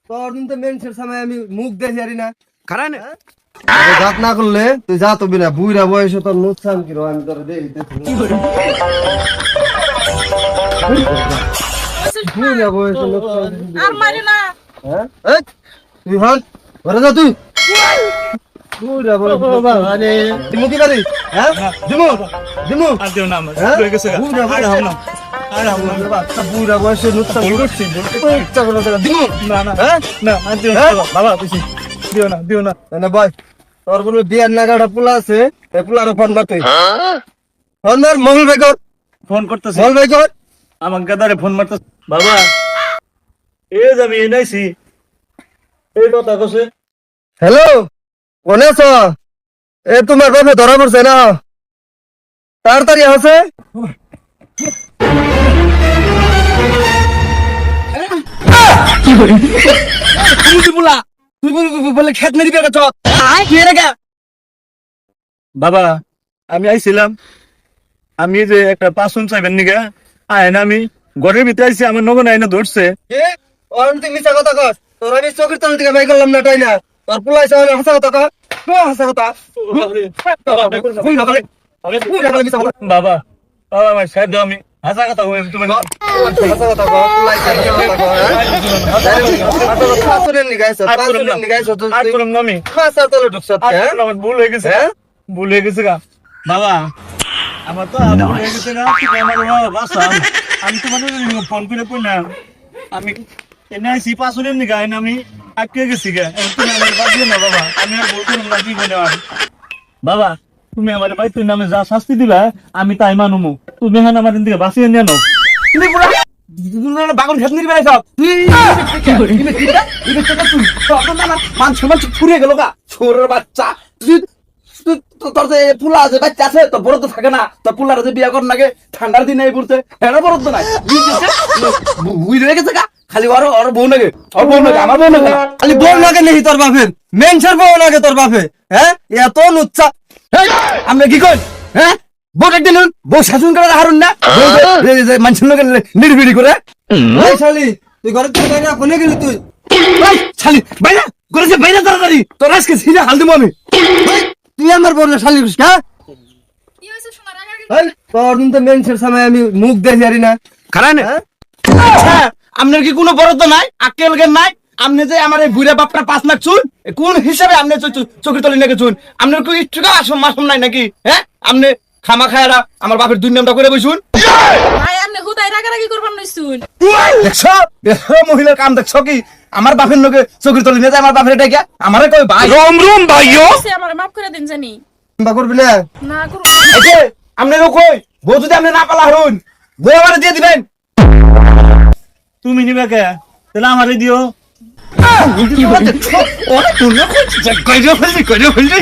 তোর দিন তো মেনসের সময় আমি মুখ দেখি আরি না কারণ জাত না করলে তুই যা তো বিনা বুইরা বয়সে তোর নুকসান কি রো আমি তোর দেখি বুইরা বয়সে নুকসান আর মারি না হ্যাঁ এই তুই হল ঘরে যা তুই বুইরা বয়সে বাবা আরে দিমু কি পারি হ্যাঁ দিমু দিমু আর দিও না আমার হ্যাঁ? হয়ে গেছে বুইরা বয়সে আর হামনা বাচ্চা বুইরা বয়সে নুকসান করছিস ইচ্ছা করে দিমু না না হ্যাঁ না আর দিও না হ্যাঁ? বাবা বেশি দিও না না ভাই তোর কোনো বিয়ার নাগাড়া পোলা আছে এই পোলারও ফোন মার তুই ফোন মার মঙ্গল ভাই কর ফোন করতেছে মঙ্গল ভাই কর আমার গাদারে ফোন মারতেছে বাবা এই যে আমি এনাইছি এই কথা কইছে হ্যালো কোনে আছো এ তোমার বাপে ধরা পড়ছে না তাড়াতাড়ি আছে তুই বলা তুই বলে খেত মেরি বেটা চত তুই এর গা বাবা আমি আইছিলাম আমি এই যে একটা পাসুন চাইবেন নিগা আয় না আমি ঘরের ভিতরে আইছি আমার নগন আইনা ধরছে এ ওর তুই মিছা কথা কর তোর আমি চোখের তল থেকে বাই করলাম না তাই না তোর পোলা এসে আমি হাসা কথা কর হাসা কথা বুঝ না করে বুঝ না করে মিছা কথা বাবা বাবা আমার সাহেব আমি হাসা কথা কই তুমি হাসা কথা কর পোলা এসে কথা কর পাঁচশোরের নিগাইছ পাঁচশোরের নিগাইছ আর করলাম না আমি হাসা তলে ঢুকছ আর করলাম, আমার ভুল হয়ে গেছে হ্যাঁ? ভুল হয়ে গেছে গা বাবা আমার তো ভুল হয়ে গেছে না তুমি আমার বাসা আমি তো মানে ফোন করে কই না আমি এনে আইছি পাসুনের নিগা এনে আমি আটকে গেছি গা এখন তুমি আমার বাঁচিয়ে না বাবা আমি আর বলতে না কি বলে আর বাবা তুমি আমার ভাই তুই নামে যা শাস্তি দিবা আমি তাই মানুমু তুমি এখন আমার দিকে বাঁচিয়ে নিয়ে নাও তুমি পুরা বাগন খেত নিয়ে বেড়াইছ তুই মান সমান ফুরে গেল গা ছোরের বাচ্চা তুই তোর যে পুলা আছে বাচ্চা আছে তো বড় তো থাকে না তোর পুলার যে বিয়া কর নাগে ঠান্ডার দিনে এই পড়তে এটা বড় তো নাই বুঝে রেখেছে গা খালি ওর বউ নাগে ওর বউ নাগে আমার বউ নাগে খালি বউ নাগে নেই তোর বাপের মেনসার বউ নাগে তোর বাপে হ্যাঁ এত নুচ্ছা আমরা কি কই হ্যাঁ বউ একদিন বউ শাসন করে হারুন না মানুষের লোকের নির্বিড়ি করে ওই শালি তুই ঘরে থেকে বাইরে কোনে গেলি তুই ওই শালি বাইরে করেছে বাইরে তাড়াতাড়ি তোর আজকে সিনে হাল দেবো আমি তুই আমার বড় শালি হ্যাঁ কি হইছে সোনা রাগারাগি তোর দিন তো মেনসের সময় আমি মুখ দেখি আরি না কারণ আপনার কি কোনো বরাদ্দ নাই আক্কেল জ্ঞান নাই আপনি যে আমার এই বুড়া বাপটা 5 লাখ চুন কোন হিসাবে আপনি চোখের তলে নাকি চুন আপনার কি একটু মাসম নাই নাকি হ্যাঁ আপনি খামা খায়ারা আমার বাপের দুই নামটা করে বসুন ভাই আপনি হুদাই রাগারাগি করবার নইছুন দেখছো দেখো মহিলার কাম দেখছো কি আমার বাপের লোকে চোখের তলে নিয়ে যায় আমার বাপের এটা কি আমারে কই ভাই রোম রোম ভাইও সে আমারে মাফ করে দিন জানি বা করবি না না করব এই যে আপনারও কই বউ যদি আপনি না পালা হরুন বউ আমারে দিয়ে দিবেন তুমি নিবে কে তাহলে আমারে দিও কি বলতে ওরে তুই কইছো কইছো ফেলছি